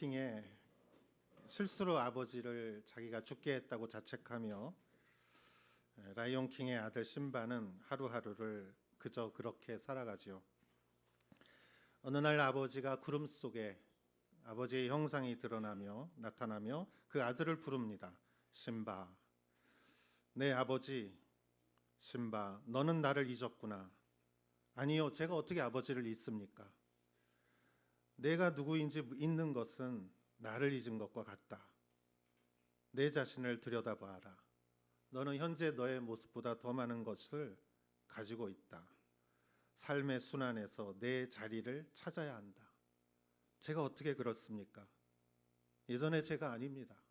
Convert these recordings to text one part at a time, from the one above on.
킹의 실수로 아버지를 자기가 죽게 했다고 자책하며 라이온 킹의 아들 심바는 하루하루를 그저 그렇게 살아가지요. 어느 날 아버지가 구름 속에 아버지의 형상이 나타나며 그 아들을 부릅니다. 심바, 내 아버지. 심바, 너는 나를 잊었구나. 아니요, 제가 어떻게 아버지를 잊습니까? 내가 누구인지 잊는 것은 나를 잊은 것과 같다. 내 자신을 들여다봐라. 너는 현재 너의 모습보다 더 많은 것을 가지고 있다. 삶의 순환에서 내 자리를 찾아야 한다. 제가 어떻게 그렇습니까? 예전에 제가 아닙니다.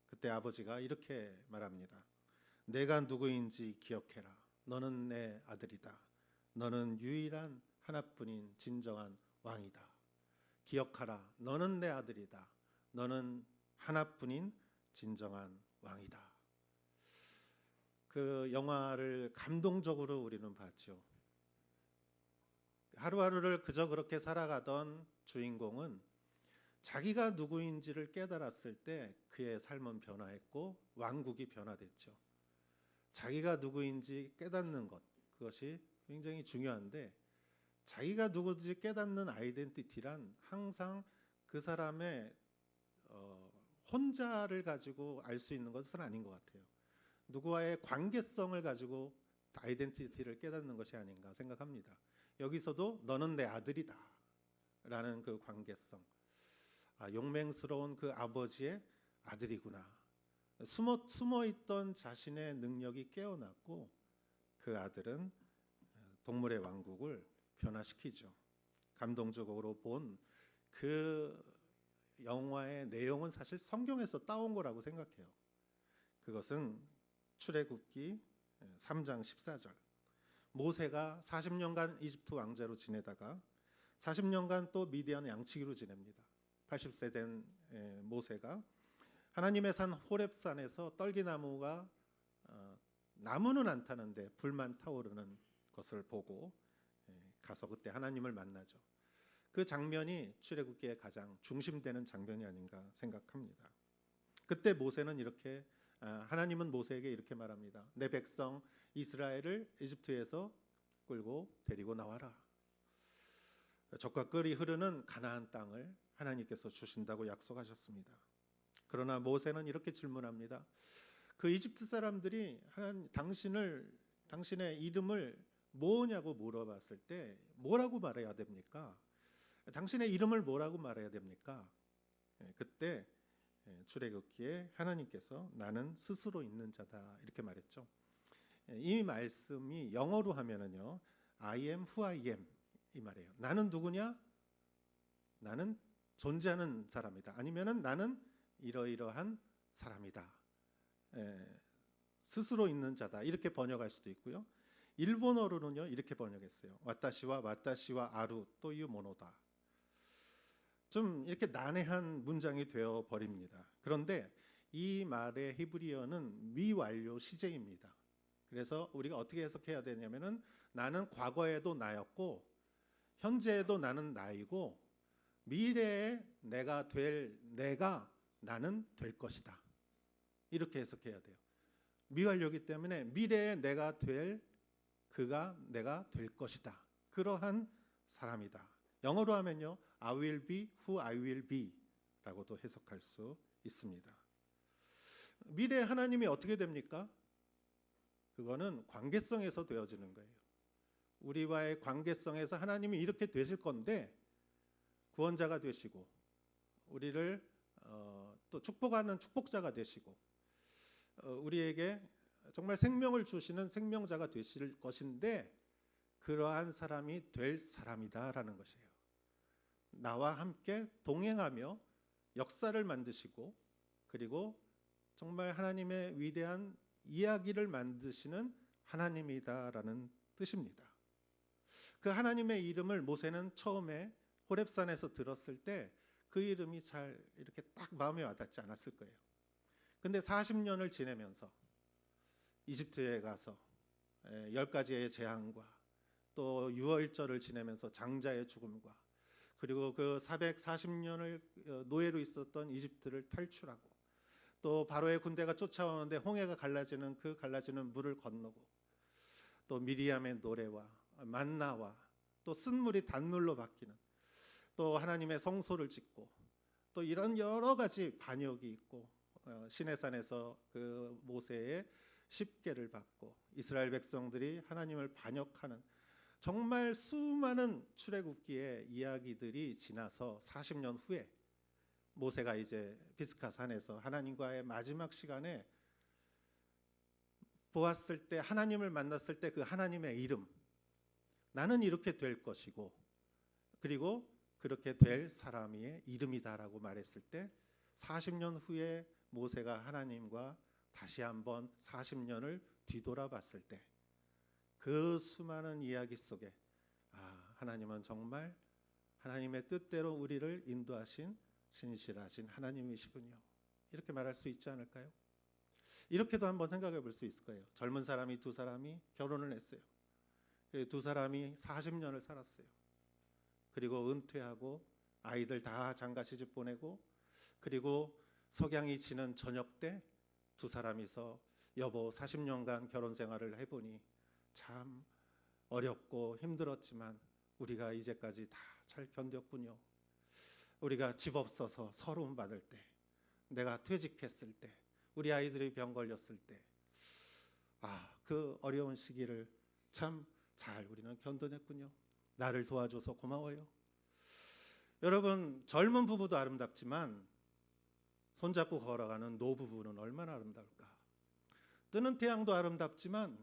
그때 아버지가 이렇게 말합니다. 내가 누구인지 기억해라. 너는 내 아들이다. 너는 유일한 하나뿐인 진정한 왕이다. 기억하라. 너는 내 아들이다. 너는 하나뿐인 진정한 왕이다. 그 영화를 감동적으로 우리는 봤죠. 하루하루를 그저 그렇게 살아가던 주인공은 자기가 누구인지를 깨달았을 때 그의 삶은 변화했고 왕국이 변화됐죠. 자기가 누구인지 깨닫는 것, 그것이 굉장히 중요한데, 자기가 누구인지 깨닫는 아이덴티티란 항상 그 사람의 혼자를 가지고 알 수 있는 것은 아닌 것 같아요. 누구와의 관계성을 가지고 아이덴티티를 깨닫는 것이 아닌가 생각합니다. 여기서도 너는 내 아들이다 라는 그 관계성, 용맹스러운 그 아버지의 아들이구나. 숨어있던 자신의 능력이 깨어났고 그 아들은 동물의 왕국을 변화시키죠. 감동적으로 본 그 영화의 내용은 사실 성경에서 따온 거라고 생각해요. 그것은 출애굽기 3장 14절. 모세가 40년간 이집트 왕자로 지내다가 40년간 또 미디안 양치기로 지냅니다. 80세 된 모세가 하나님의 산 호렙산에서 떨기나무가 나무는 안 타는데 불만 타오르는 것을 보고 가서 그때 하나님을 만나죠. 그 장면이 출애굽기의 가장 중심되는 장면이 아닌가 생각합니다. 그때 모세는 이렇게 하나님은 모세에게 이렇게 말합니다. 내 백성 이스라엘을 이집트에서 끌고 데리고 나와라. 적과 꿀이 흐르는 가나안 땅을 하나님께서 주신다고 약속하셨습니다. 그러나 모세는 이렇게 질문합니다. 그 이집트 사람들이 당신의 이름을 뭐냐고 물어봤을 때 뭐라고 말해야 됩니까? 당신의 이름을 뭐라고 말해야 됩니까? 그때 출애굽기에 하나님께서 나는 스스로 있는 자다 이렇게 말했죠. 이 말씀이 영어로 하면은요, I am who I am 이 말이에요. 나는 누구냐? 나는 존재하는 사람이다. 아니면은 나는 이러이러한 사람이다. 스스로 있는 자다 이렇게 번역할 수도 있고요. 일본어로는요 이렇게 번역했어요. 와타시와 아루 또유 모노다. 좀 이렇게 난해한 문장이 되어 버립니다. 그런데 이 말의 히브리어는 미완료 시제입니다. 그래서 우리가 어떻게 해석해야 되냐면은 나는 과거에도 나였고 현재에도 나는 나이고 미래에 내가 나는 될 것이다. 이렇게 해석해야 돼요. 미완료이기 때문에 미래에 내가 될 것이다. 그러한 사람이다. 영어로 하면요, I will be who I will be 라고도 해석할 수 있습니다. 미래에 하나님이 어떻게 됩니까? 그거는 관계성에서 되어지는 거예요. 우리와의 관계성에서 하나님이 이렇게 되실 건데 구원자가 되시고 우리를 또 축복하는 축복자가 되시고 우리에게 정말 생명을 주시는 생명자가 되실 것인데 그러한 사람이 될 사람이다라는 것이에요. 나와 함께 동행하며 역사를 만드시고 그리고 정말 하나님의 위대한 이야기를 만드시는 하나님이다라는 뜻입니다. 그 하나님의 이름을 모세는 처음에 호렙산에서 들었을 때 그 이름이 잘 이렇게 딱 마음에 와닿지 않았을 거예요. 근데 40년을 지내면서 이집트에 가서 10가지의 재앙과 또 유월절을 지내면서 장자의 죽음과 그리고 그 440년을 노예로 있었던 이집트를 탈출하고 또 바로의 군대가 쫓아오는데 홍해가 갈라지는 그 갈라지는 물을 건너고 또 미리암의 노래와 만나와 또 쓴물이 단물로 바뀌는 또 하나님의 성소를 짓고 또 이런 여러 가지 반역이 있고 시내산에서 그 모세의 십계를 받고 이스라엘 백성들이 하나님을 반역하는 정말 수많은 출애굽기의 이야기들이 지나서 40년 후에 모세가 이제 비스가 산에서 하나님과의 마지막 시간에 보았을 때 하나님을 만났을 때 그 하나님의 이름 나는 이렇게 될 것이고 그리고 그렇게 될 사람의 이름이다라고 말했을 때 40년 후에 모세가 하나님과 다시 한번 40년을 뒤돌아봤을 때 그 수많은 이야기 속에 하나님은 정말 하나님의 뜻대로 우리를 인도하신 신실하신 하나님이시군요. 이렇게 말할 수 있지 않을까요? 이렇게도 한번 생각해 볼 수 있을 거예요. 젊은 사람이 두 사람이 결혼을 했어요. 두 사람이 40년을 살았어요. 그리고 은퇴하고 아이들 다 장가 시집 보내고 그리고 석양이 지는 저녁 때 두 사람이서 여보 40년간 결혼 생활을 해보니 참 어렵고 힘들었지만 우리가 이제까지 다 잘 견뎠군요. 우리가 집 없어서 서러움 받을 때 내가 퇴직했을 때 우리 아이들이 병 걸렸을 때 그 어려운 시기를 참 잘 우리는 견뎌냈군요. 나를 도와줘서 고마워요. 여러분 젊은 부부도 아름답지만 손잡고 걸어가는 노부부는 얼마나 아름다울까. 뜨는 태양도 아름답지만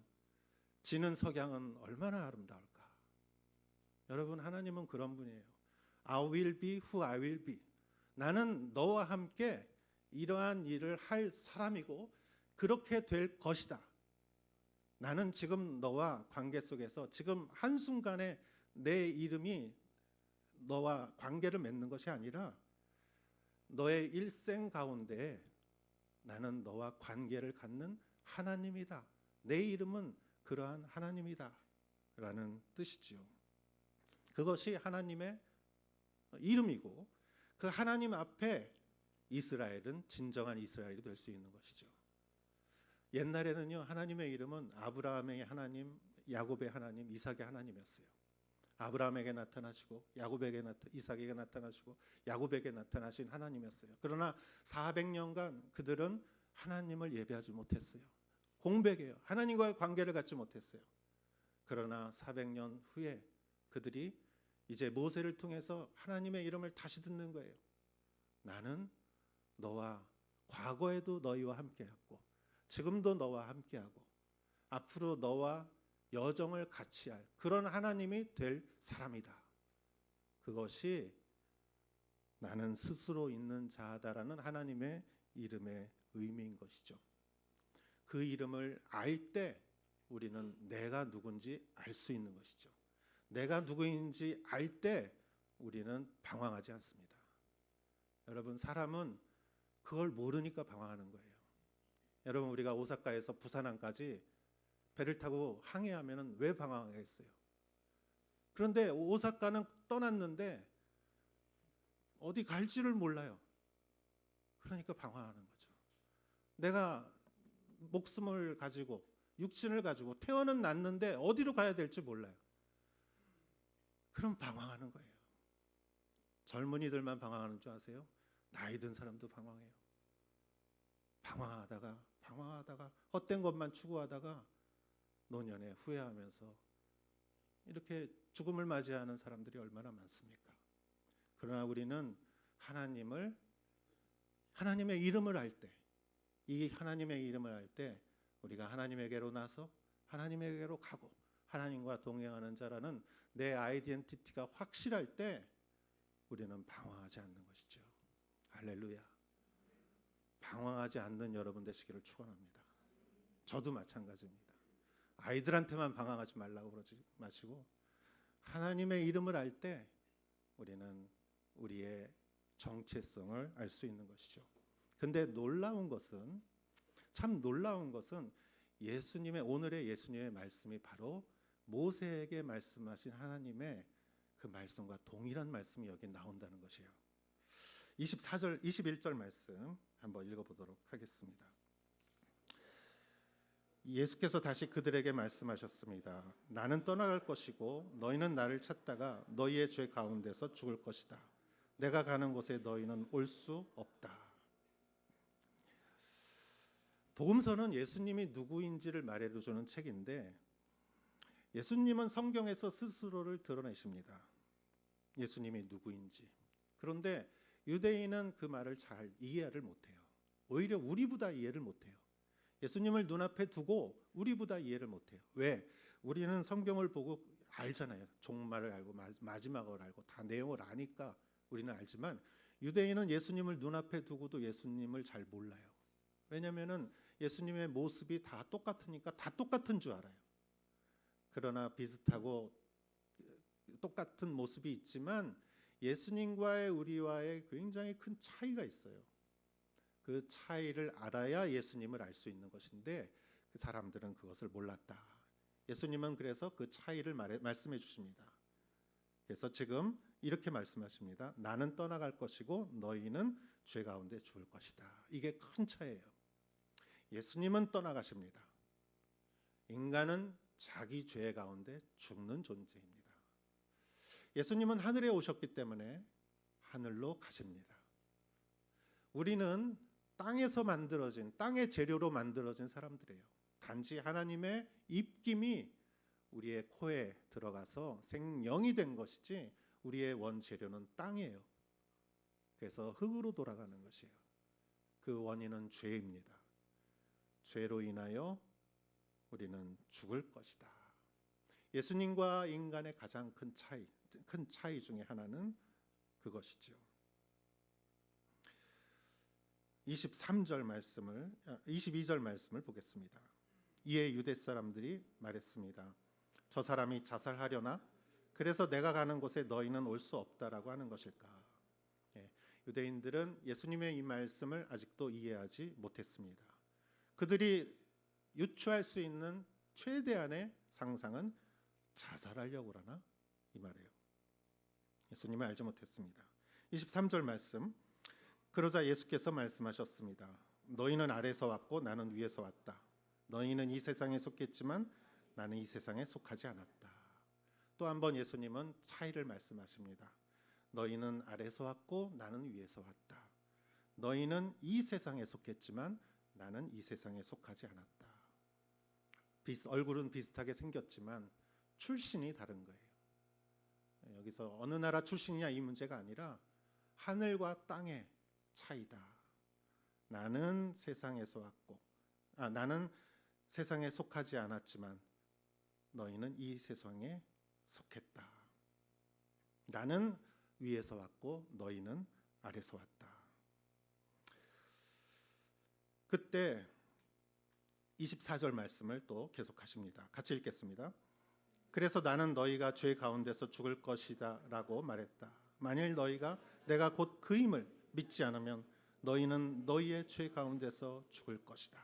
지는 석양은 얼마나 아름다울까. 여러분 하나님은 그런 분이에요. I will be who I will be. 나는 너와 함께 이러한 일을 할 사람이고 그렇게 될 것이다. 나는 지금 너와 관계 속에서 지금 한순간에 내 이름이 너와 관계를 맺는 것이 아니라 너의 일생 가운데 나는 너와 관계를 갖는 하나님이다. 내 이름은 그러한 하나님이다 라는 뜻이지요. 그것이 하나님의 이름이고 그 하나님 앞에 이스라엘은 진정한 이스라엘이 될 수 있는 것이죠. 옛날에는요 하나님의 이름은 아브라함의 하나님, 야곱의 하나님, 이삭의 하나님이었어요. 아브라함에게 나타나시고 이삭에게 나타나시고 야곱에게 나타나신 하나님이었어요. 그러나 400년간 그들은 하나님을 예배하지 못했어요. 공백이에요. 하나님과의 관계를 갖지 못했어요. 그러나 400년 후에 그들이 이제 모세를 통해서 하나님의 이름을 다시 듣는 거예요. 나는 너와 과거에도 너희와 함께했고 지금도 너와 함께하고 앞으로 너와 여정을 같이 할 그런 하나님이 될 사람이다. 그것이 나는 스스로 있는 자다라는 하나님의 이름의 의미인 것이죠. 그 이름을 알 때 우리는 내가 누군지 알 수 있는 것이죠. 내가 누구인지 알 때 우리는 방황하지 않습니다. 여러분 사람은 그걸 모르니까 방황하는 거예요. 여러분 우리가 오사카에서 부산항까지 배를 타고 항해하면 왜 방황하겠어요? 그런데 오사카는 떠났는데 어디 갈지를 몰라요. 그러니까 방황하는 거죠. 내가 목숨을 가지고 육신을 가지고 태어는 났는데 어디로 가야 될지 몰라요. 그럼 방황하는 거예요. 젊은이들만 방황하는 줄 아세요? 나이 든 사람도 방황해요. 방황하다가 헛된 것만 추구하다가 노년에 후회하면서 이렇게 죽음을 맞이하는 사람들이 얼마나 많습니까? 그러나 우리는 하나님의 이름을 알 때, 이 하나님의 이름을 알 때 우리가 하나님에게로 나서 하나님에게로 가고 하나님과 동행하는 자라는 내 아이덴티티가 확실할 때 우리는 방황하지 않는 것이죠. 할렐루야. 방황하지 않는 여러분 되시기를 축원합니다. 저도 마찬가지입니다. 아이들한테만 방황하지 말라고 그러지 마시고 하나님의 이름을 알 때 우리는 우리의 정체성을 알 수 있는 것이죠. 근데 참 놀라운 것은 오늘의 예수님의 말씀이 바로 모세에게 말씀하신 하나님의 그 말씀과 동일한 말씀이 여기 나온다는 것이에요. 24절, 21절 말씀 한번 읽어보도록 하겠습니다. 예수께서 다시 그들에게 말씀하셨습니다. 나는 떠나갈 것이고 너희는 나를 찾다가 너희의 죄 가운데서 죽을 것이다. 내가 가는 곳에 너희는 올 수 없다. 복음서는 예수님이 누구인지를 말해주는 책인데 예수님은 성경에서 스스로를 드러내십니다. 예수님이 누구인지. 그런데 유대인은 그 말을 잘 이해를 못해요. 오히려 우리보다 이해를 못해요. 예수님을 눈앞에 두고 우리보다 이해를 못해요. 왜? 우리는 성경을 보고 알잖아요. 종말을 알고 마지막을 알고 다 내용을 아니까 우리는 알지만 유대인은 예수님을 눈앞에 두고도 예수님을 잘 몰라요. 왜냐하면 예수님의 모습이 다 똑같으니까 다 똑같은 줄 알아요. 그러나 비슷하고 똑같은 모습이 있지만 예수님과의 우리와의 굉장히 큰 차이가 있어요. 그 차이를 알아야 예수님을 알 수 있는 것인데 그 사람들은 그것을 몰랐다. 예수님은 그래서 그 차이를 말씀해 주십니다. 그래서 지금 이렇게 말씀하십니다. 나는 떠나갈 것이고 너희는 죄 가운데 죽을 것이다. 이게 큰 차이예요. 예수님은 떠나가십니다. 인간은 자기 죄 가운데 죽는 존재입니다. 예수님은 하늘에 오셨기 때문에 하늘로 가십니다. 우리는 땅에서 만들어진, 땅의 재료로 만들어진 사람들이에요. 단지 하나님의 입김이 우리의 코에 들어가서 생명이 된 것이지 우리의 원재료는 땅이에요. 그래서 흙으로 돌아가는 것이에요. 그 원인은 죄입니다. 죄로 인하여 우리는 죽을 것이다. 예수님과 인간의 가장 큰 차이 중에 하나는 그것이죠. 22절 말씀을 보겠습니다. 이에 유대 사람들이 말했습니다. 저 사람이 자살하려나? 그래서 내가 가는 곳에 너희는 올 수 없다라고 하는 것일까? 유대인들은 예수님의 이 말씀을 아직도 이해하지 못했습니다. 그들이 유추할 수 있는 최대한의 상상은 자살하려고 하나? 이 말이에요. 예수님을 알지 못했습니다. 23절 말씀. 그러자 예수께서 말씀하셨습니다. 너희는 아래서 왔고 나는 위에서 왔다. 너희는 이 세상에 속했지만 나는 이 세상에 속하지 않았다. 또 한 번 예수님은 차이를 말씀하십니다. 너희는 아래서 왔고 나는 위에서 왔다. 너희는 이 세상에 속했지만 나는 이 세상에 속하지 않았다. 얼굴은 비슷하게 생겼지만 출신이 다른 거예요. 여기서 어느 나라 출신이냐 이 문제가 아니라 하늘과 땅의 차이다. 나는 세상에서 왔고, 나는 세상에 속하지 않았지만 너희는 이 세상에 속했다. 나는 위에서 왔고 너희는 아래서 왔다. 그때 24절 말씀을 또 계속하십니다. 같이 읽겠습니다. 그래서 나는 너희가 죄 가운데서 죽을 것이다 라고 말했다. 만일 너희가 내가 곧 그임을 믿지 않으면 너희는 너희의 죄 가운데서 죽을 것이다.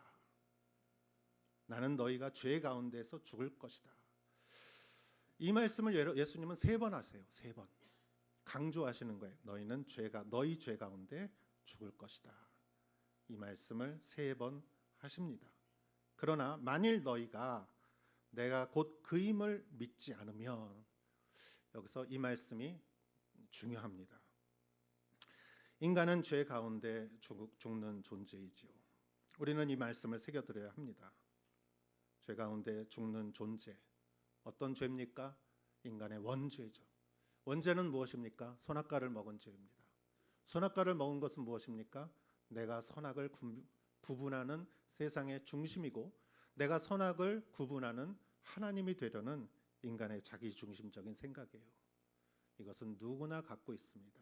나는 너희가 죄 가운데서 죽을 것이다. 이 말씀을 예수님은 3번 하세요. 3번 강조하시는 거예요. 너희는 너희 죄 가운데 죽을 것이다. 이 말씀을 3번 하십니다. 그러나 만일 너희가 내가 곧 그임을 믿지 않으면, 여기서 이 말씀이 중요합니다. 인간은 죄 가운데 죽는 존재이지요. 우리는 이 말씀을 새겨들어야 합니다. 죄 가운데 죽는 존재. 어떤 죄입니까? 인간의 원죄죠. 원죄는 무엇입니까? 선악과를 먹은 죄입니다. 선악과를 먹은 것은 무엇입니까? 내가 선악을 구분하는 세상의 중심이고 내가 선악을 구분하는 하나님이 되려는 인간의 자기중심적인 생각이에요. 이것은 누구나 갖고 있습니다.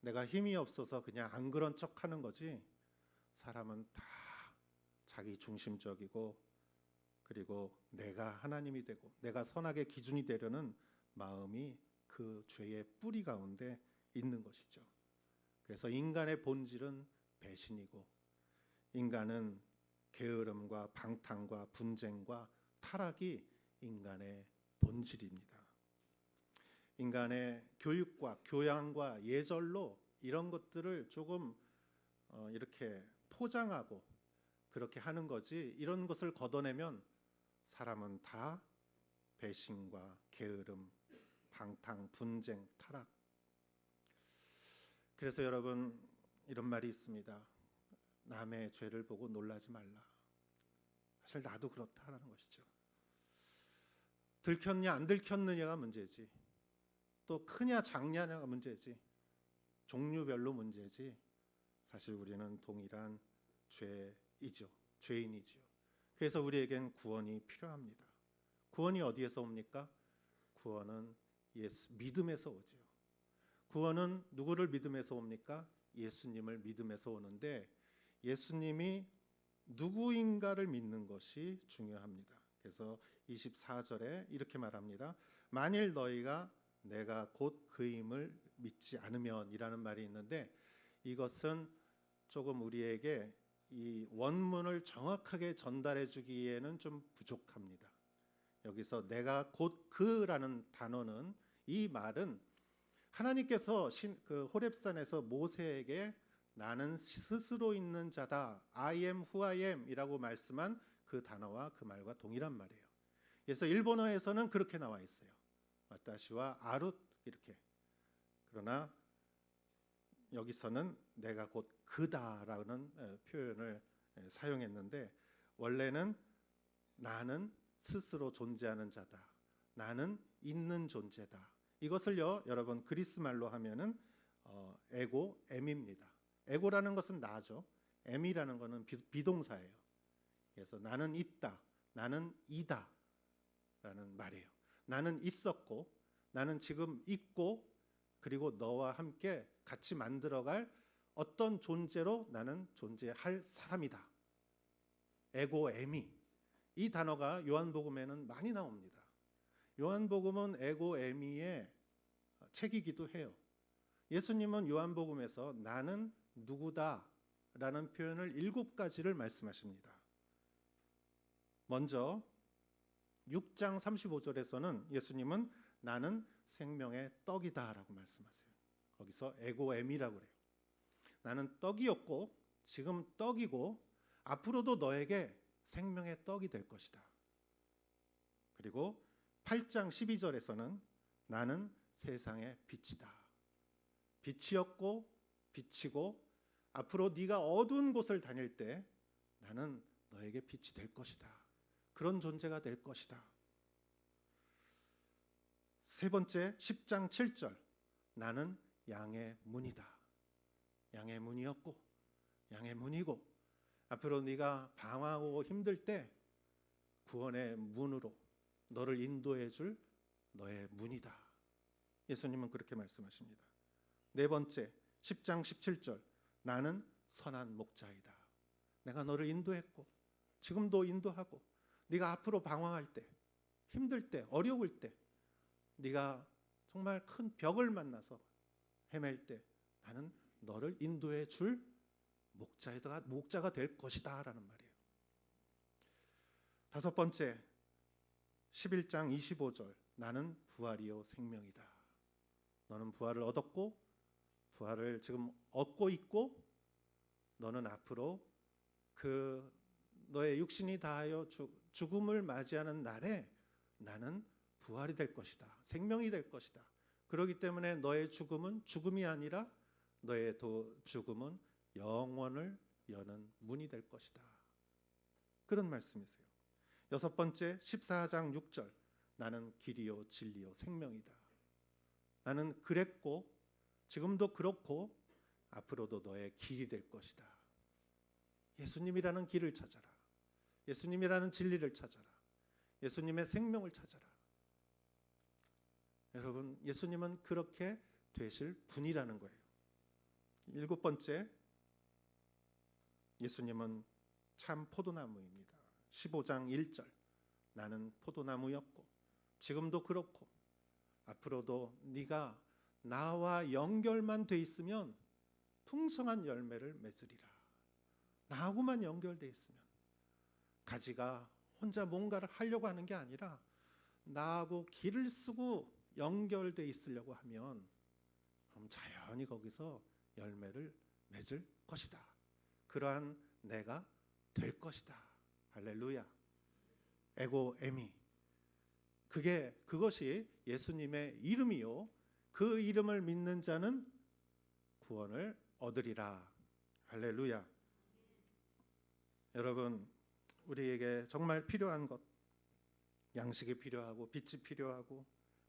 내가 힘이 없어서 그냥 안 그런 척하는 거지, 사람은 다 자기중심적이고 그리고 내가 하나님이 되고 내가 선악의 기준이 되려는 마음이 그 죄의 뿌리 가운데 있는 것이죠. 그래서 인간의 본질은 배신이고 인간은 게으름과 방탕과 분쟁과 타락이 인간의 본질입니다. 인간의 교육과 교양과 예절로 이런 것들을 조금 이렇게 포장하고 그렇게 하는 거지, 이런 것을 걷어내면 사람은 다 배신과 게으름, 방탕, 분쟁, 타락. 그래서 여러분, 이런 말이 있습니다. 남의 죄를 보고 놀라지 말라. 사실 나도 그렇다라는 것이죠. 들켰냐 안 들켰느냐가 문제지, 또 크냐 작냐가 문제지, 종류별로 문제지, 사실 우리는 동일한 죄이죠. 죄인이죠. 그래서 우리에겐 구원이 필요합니다. 구원이 어디에서 옵니까? 구원은 예수 믿음에서 오죠. 구원은 누구를 믿음에서 옵니까? 예수님을 믿음에서 오는데, 예수님이 누구인가를 믿는 것이 중요합니다. 그래서 24절에 이렇게 말합니다. 만일 너희가 내가 곧 그임을 믿지 않으면 이라는 말이 있는데, 이것은 조금 우리에게 이 원문을 정확하게 전달해 주기에는 좀 부족합니다. 여기서 내가 곧 그라는 단어는, 이 말은 하나님께서 그 호렙산에서 모세에게 나는 스스로 있는 자다, I am who I am 이라고 말씀한 그 단어와 그 말과 동일한 말이에요. 그래서 일본어에서는 그렇게 나와 있어요. 와타시와 아루 이렇게. 그러나 여기서는 내가 곧 그다라는 표현을 사용했는데, 원래는 나는 스스로 존재하는 자다, 나는 있는 존재다. 이것을요, 여러분 그리스 말로 하면은 에고 엠입니다. 에고라는 것은 나죠. 엠이라는 것은 비동사예요. 그래서 나는 있다, 나는 이다 라는 말이에요. 나는 있었고, 나는 지금 있고, 그리고 너와 함께 같이 만들어갈 어떤 존재로 나는 존재할 사람이다. 에고 에미. 이 단어가 요한복음에는 많이 나옵니다. 요한복음은 에고 에미의 책이기도 해요. 예수님은 요한복음에서 나는 누구다 라는 표현을 7가지를 말씀하십니다. 먼저 6장 35절에서는 예수님은 나는 생명의 떡이다 라고 말씀하세요. 거기서 에고엠이라고 그래요. 나는 떡이었고, 지금 떡이고, 앞으로도 너에게 생명의 떡이 될 것이다. 그리고 8장 12절에서는 나는 세상의 빛이다. 빛이었고 빛이고, 앞으로 네가 어두운 곳을 다닐 때 나는 너에게 빛이 될 것이다. 그런 존재가 될 것이다. 세 번째 10장 7절, 나는 양의 문이다. 양의 문이었고 양의 문이고, 앞으로 네가 방황하고 힘들 때 구원의 문으로 너를 인도해 줄 너의 문이다. 예수님은 그렇게 말씀하십니다. 네 번째 10장 17절, 나는 선한 목자이다. 내가 너를 인도했고 지금도 인도하고, 네가 앞으로 방황할 때, 힘들 때, 어려울 때, 네가 정말 큰 벽을 만나서 헤맬 때 나는 너를 인도해 줄 목자가 될 것이다 라는 말이에요. 다섯 번째 11장 25절, 나는 부활이요 생명이다. 너는 부활을 얻었고, 부활을 지금 얻고 있고, 너는 앞으로 그 너의 육신이 다하여 죽음을 맞이하는 날에 나는 부활이 될 것이다, 생명이 될 것이다. 그렇기 때문에 너의 죽음은 죽음이 아니라 너의 죽음은 영원을 여는 문이 될 것이다. 그런 말씀이세요. 여섯 번째 14장 6절, 나는 길이요 진리요 생명이다. 나는 그랬고 지금도 그렇고 앞으로도 너의 길이 될 것이다. 예수님이라는 길을 찾아라. 예수님이라는 진리를 찾아라. 예수님의 생명을 찾아라. 여러분, 예수님은 그렇게 되실 분이라는 거예요. 일곱 번째, 예수님은 참 포도나무입니다. 15장 1절, 나는 포도나무였고 지금도 그렇고 앞으로도 네가 나와 연결만 돼 있으면 풍성한 열매를 맺으리라. 나하고만 연결돼 있으면, 가지가 혼자 뭔가를 하려고 하는 게 아니라 나하고 길을 쓰고 연결돼 있으려고 하면 그럼 자연히 거기서 열매를 맺을 것이다. 그러한 내가 될 것이다. 할렐루야. 에고 에미. 그것이 예수님의 이름이요. 그 이름을 믿는 자는 구원을 얻으리라. 할렐루야. 여러분, 우리에게 정말 필요한 것, 양식이 필요하고 빛이 필요하고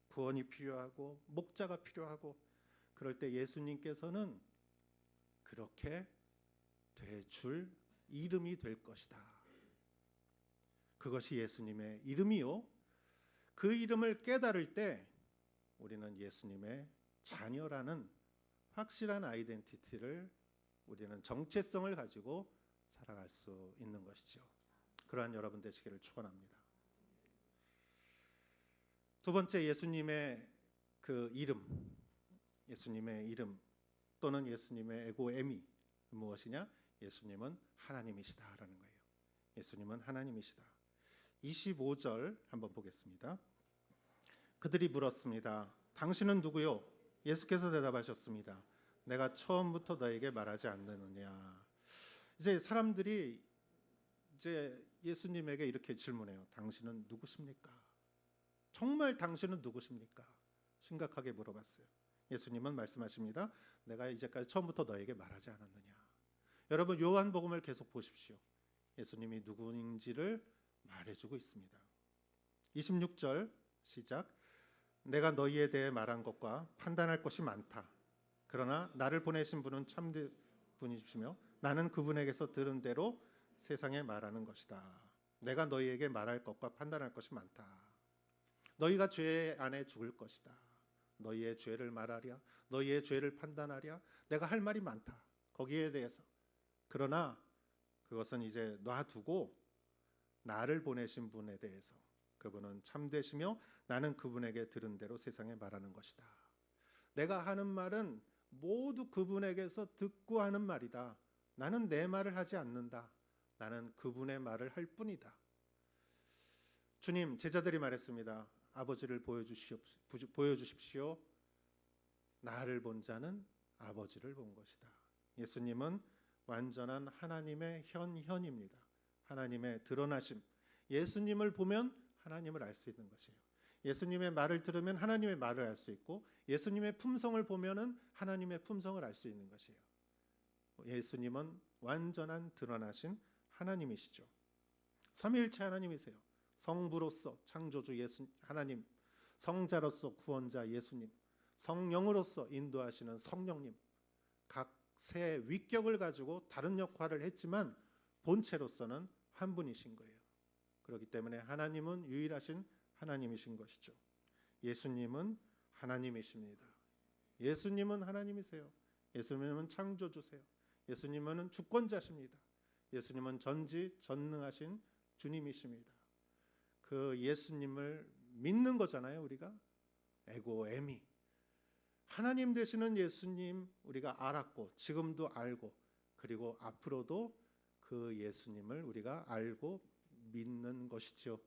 구원이 필요하고 목자가 필요하고, 그럴 때 예수님께서는 그렇게 되줄 이름이 될 것이다. 그것이 예수님의 이름이요. 그 이름을 깨달을 때 우리는 예수님의 자녀라는 확실한 아이덴티티를, 우리는 정체성을 가지고 살아갈 수 있는 것이죠. 그러한 여러분 되시기를 축원합니다. 두 번째, 예수님의 그 이름, 예수님의 이름 또는 예수님의 에고에미 무엇이냐? 예수님은 하나님이시다라는 거예요. 예수님은 하나님이시다. 25절 한번 보겠습니다. 그들이 물었습니다. 당신은 누구요? 예수께서 대답하셨습니다. 내가 처음부터 너에게 말하지 않느냐. 이제 사람들이 이제 예수님에게 이렇게 질문해요. 당신은 누구십니까? 정말 당신은 누구십니까? 심각하게 물어봤어요. 예수님은 말씀하십니다. 내가 이제까지 처음부터 너에게 말하지 않았느냐. 여러분, 요한복음을 계속 보십시오. 예수님이 누구인지를 말해주고 있습니다. 26절 시작. 내가 너희에 대해 말한 것과 판단할 것이 많다. 그러나 나를 보내신 분은 참된 분이시며 나는 그분에게서 들은 대로 세상에 말하는 것이다. 내가 너희에게 말할 것과 판단할 것이 많다. 너희가 죄 안에 죽을 것이다. 너희의 죄를 말하랴. 너희의 죄를 판단하랴. 내가 할 말이 많다. 거기에 대해서. 그러나 그것은 이제 놔두고 나를 보내신 분에 대해서, 그분은 참되시며 나는 그분에게 들은 대로 세상에 말하는 것이다. 내가 하는 말은 모두 그분에게서 듣고 하는 말이다. 나는 내 말을 하지 않는다. 나는 그분의 말을 할 뿐이다. 주님, 제자들이 말했습니다. 아버지를 보여주십시오. 나를 본 자는 아버지를 본 것이다. 예수님은 완전한 하나님의 현현입니다. 하나님의 드러나심. 예수님을 보면 하나님을 알 수 있는 것이에요. 예수님의 말을 들으면 하나님의 말을 알 수 있고, 예수님의 품성을 보면은 하나님의 품성을 알 수 있는 것이에요. 예수님은 완전한 드러나신 하나님이시죠. 삼위일체 하나님이세요. 성부로서 창조주 하나님, 성자로서 구원자 예수님, 성령으로서 인도하시는 성령님, 각 세 위격을 가지고 다른 역할을 했지만 본체로서는 한 분이신 거예요. 그렇기 때문에 하나님은 유일하신 하나님이신 것이죠. 예수님은 하나님이십니다. 예수님은 하나님이세요. 예수님은 창조주세요. 예수님은 주권자십니다. 예수님은 전지전능하신 주님이십니다. 그 예수님을 믿는 거잖아요, 우리가. 에고에미. 하나님 되시는 예수님 우리가 알았고 지금도 알고, 그리고 앞으로도 그 예수님을 우리가 알고 믿는 것이죠.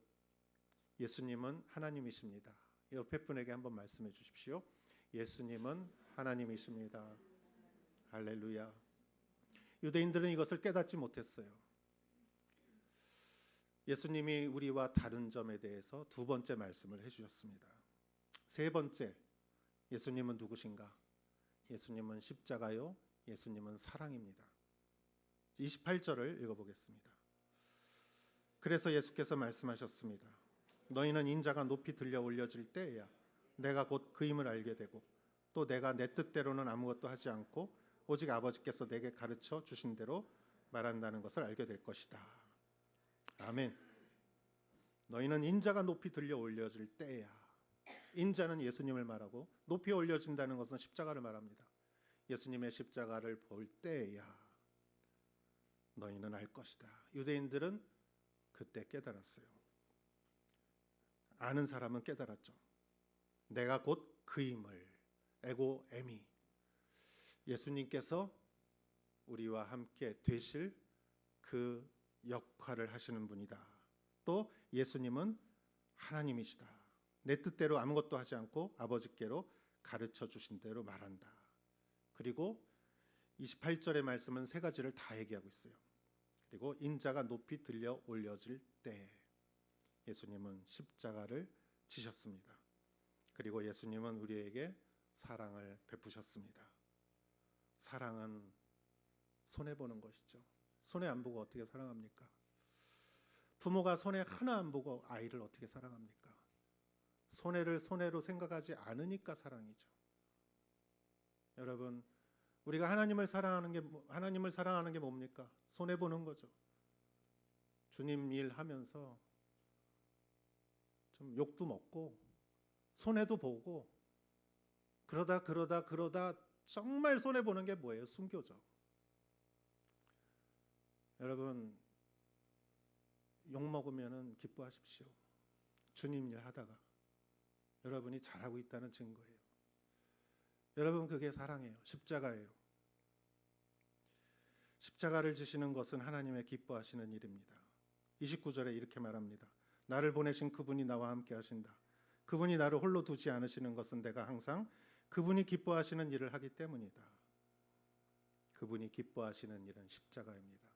예수님은 하나님이십니다. 옆에 분에게 한번 말씀해 주십시오. 예수님은 하나님이십니다. 할렐루야. 유대인들은 이것을 깨닫지 못했어요. 예수님이 우리와 다른 점에 대해서 두 번째 말씀을 해주셨습니다. 세 번째, 예수님은 누구신가? 예수님은 십자가요, 예수님은 사랑입니다. 28절을 읽어보겠습니다. 그래서 예수께서 말씀하셨습니다. 너희는 인자가 높이 들려 올려질 때에야 내가 곧 그임을 알게 되고, 또 내가 내 뜻대로는 아무것도 하지 않고 오직 아버지께서 내게 가르쳐 주신 대로 말한다는 것을 알게 될 것이다. 아멘. 너희는 인자가 높이 들려 올려질 때야. 인자는 예수님을 말하고, 높이 올려진다는 것은 십자가를 말합니다. 예수님의 십자가를 볼 때야 너희는 알 것이다. 유대인들은 그때 깨달았어요. 아는 사람은 깨달았죠. 내가 곧 그임을, 에고 에미. 예수님께서 우리와 함께 되실 그 역할을 하시는 분이다. 또 예수님은 하나님이시다. 내 뜻대로 아무것도 하지 않고 아버지께로 가르쳐 주신 대로 말한다. 그리고 28절의 말씀은 세 가지를 다 얘기하고 있어요. 그리고 인자가 높이 들려 올려질 때 예수님은 십자가를 지셨습니다. 그리고 예수님은 우리에게 사랑을 베푸셨습니다. 사랑은 손해 보는 것이죠. 손해 안 보고 어떻게 사랑합니까? 부모가 손해 하나 안 보고 아이를 어떻게 사랑합니까? 손해를 손해로 생각하지 않으니까 사랑이죠. 여러분, 우리가 하나님을 사랑하는 게 뭡니까? 손해 보는 거죠. 주님 일 하면서 좀 욕도 먹고 손해도 보고 그러다 정말 손해 보는 게 뭐예요? 순교죠. 여러분, 욕 먹으면은 기뻐하십시오. 주님 일 하다가 여러분이 잘하고 있다는 증거예요. 여러분, 그게 사랑이에요. 십자가예요. 십자가를 지시는 것은 하나님의 기뻐하시는 일입니다. 29절에 이렇게 말합니다. 나를 보내신 그분이 나와 함께 하신다. 그분이 나를 홀로 두지 않으시는 것은 내가 항상 그분이 기뻐하시는 일을 하기 때문이다. 그분이 기뻐하시는 일은 십자가입니다.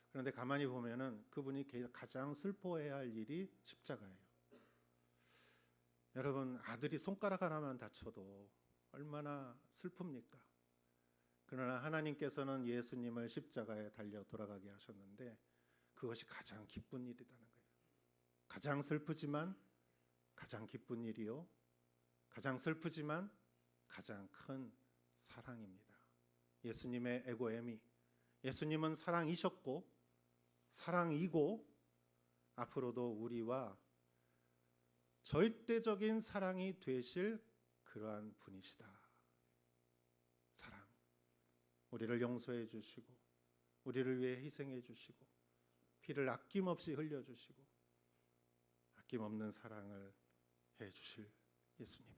그런데 가만히 보면은 그분이 가장 슬퍼해야 할 일이 십자가예요. 여러분, 아들이 손가락 하나만 다쳐도 얼마나 슬픕니까? 그러나 하나님께서는 예수님을 십자가에 달려 돌아가게 하셨는데 그것이 가장 기쁜 일이라는 거예요. 가장 슬프지만 가장 기쁜 일이요, 가장 슬프지만 가장 큰 사랑입니다. 예수님의 에고에미, 예수님은 사랑이셨고 사랑이고 앞으로도 우리와 절대적인 사랑이 되실 그러한 분이시다. 사랑, 우리를 용서해 주시고 우리를 위해 희생해 주시고 피를 아낌없이 흘려 주시고 아낌없는 사랑을 해 주실 예수님,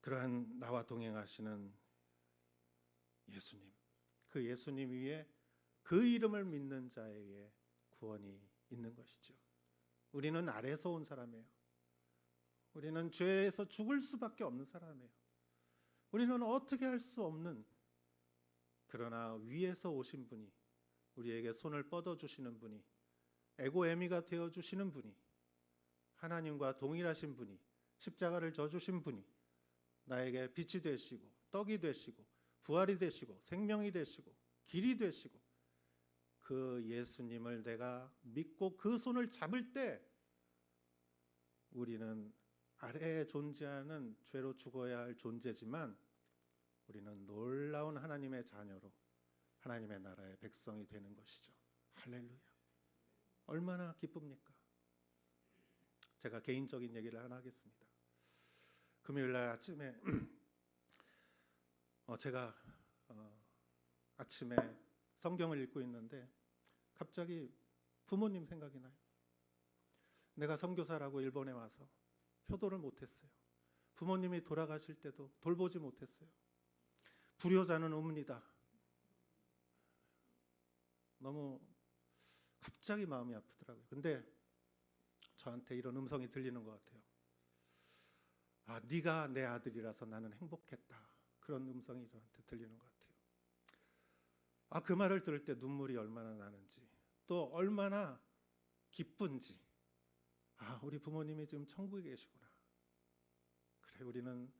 그러한 나와 동행하시는 예수님, 그 예수님 위에 그 이름을 믿는 자에게 구원이 있는 것이죠. 우리는 아래에서 온 사람이에요. 우리는 죄에서 죽을 수밖에 없는 사람이에요. 우리는 어떻게 할 수 없는, 그러나 위에서 오신 분이, 우리에게 손을 뻗어주시는 분이, 에고에미가 되어주시는 분이, 하나님과 동일하신 분이, 십자가를 져주신 분이 나에게 빛이 되시고 떡이 되시고 부활이 되시고 생명이 되시고 길이 되시고, 그 예수님을 내가 믿고 그 손을 잡을 때 우리는 아래에 존재하는 죄로 죽어야 할 존재지만 우리는 놀라운 하나님의 자녀로 하나님의 나라의 백성이 되는 것이죠. 할렐루야. 얼마나 기쁩니까? 제가 개인적인 얘기를 하나 하겠습니다. 금요일 날 아침에 제가 아침에 성경을 읽고 있는데 갑자기 부모님 생각이 나요. 내가 선교사라고 일본에 와서 효도를 못했어요. 부모님이 돌아가실 때도 돌보지 못했어요. 불효자는 우문이다. 너무 갑자기 마음이 아프더라고요. 근데 저한테 이런 음성이 들리는 것 같아요. 아, 네가 내 아들이라서 나는 행복했다. 그런 음성이 저한테 들리는 것 같아요. 아, 그 말을 들을 때 눈물이 얼마나 나는지, 또 얼마나 기쁜지. 아, 우리 부모님이 지금 천국에 계시구나. 그래, 우리는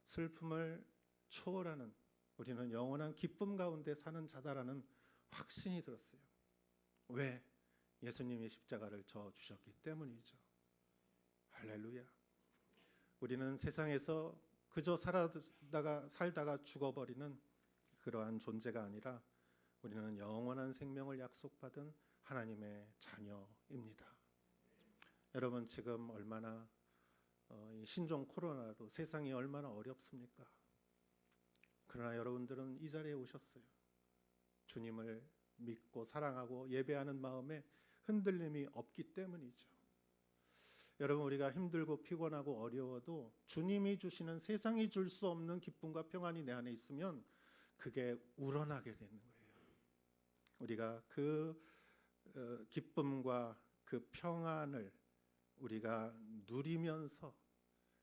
슬픔을 초월하는, 우리는 영원한 기쁨 가운데 사는 자다라는 확신이 들었어요. 왜? 예수님이 십자가를 져 주셨기 때문이죠. 할렐루야. 우리는 세상에서 그저 살다가 죽어버리는 그러한 존재가 아니라 우리는 영원한 생명을 약속받은 하나님의 자녀입니다. 여러분, 지금 얼마나 이 신종 코로나로 세상이 얼마나 어렵습니까? 그러나 여러분들은 이 자리에 오셨어요. 주님을 믿고 사랑하고 예배하는 마음에 흔들림이 없기 때문이죠. 여러분, 우리가 힘들고 피곤하고 어려워도 주님이 주시는, 세상이 줄 수 없는 기쁨과 평안이 내 안에 있으면 그게 우러나게 되는 거예요. 우리가 그 기쁨과 그 평안을 우리가 누리면서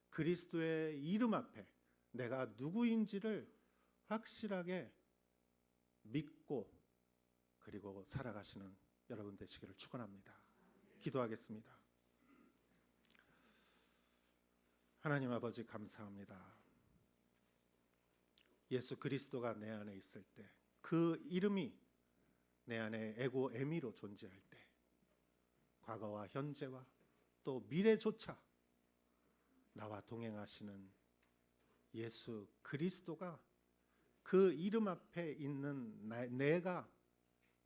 그리스도의 이름 앞에 내가 누구인지를 확실하게 믿고 그리고 살아가시는 여러분 되시기를 축원합니다. 기도하겠습니다. 하나님 아버지 감사합니다. 예수 그리스도가 내 안에 있을 때, 그 이름이 내 안에 에고 에미로 존재할 때, 과거와 현재와 또 미래조차 나와 동행하시는 예수 그리스도가 그 이름 앞에 있는 내가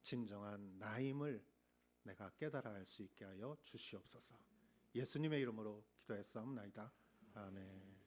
진정한 나임을 내가 깨달아 알 수 있게 하여 주시옵소서. 예수님의 이름으로 기도했사옵나이다. 아멘.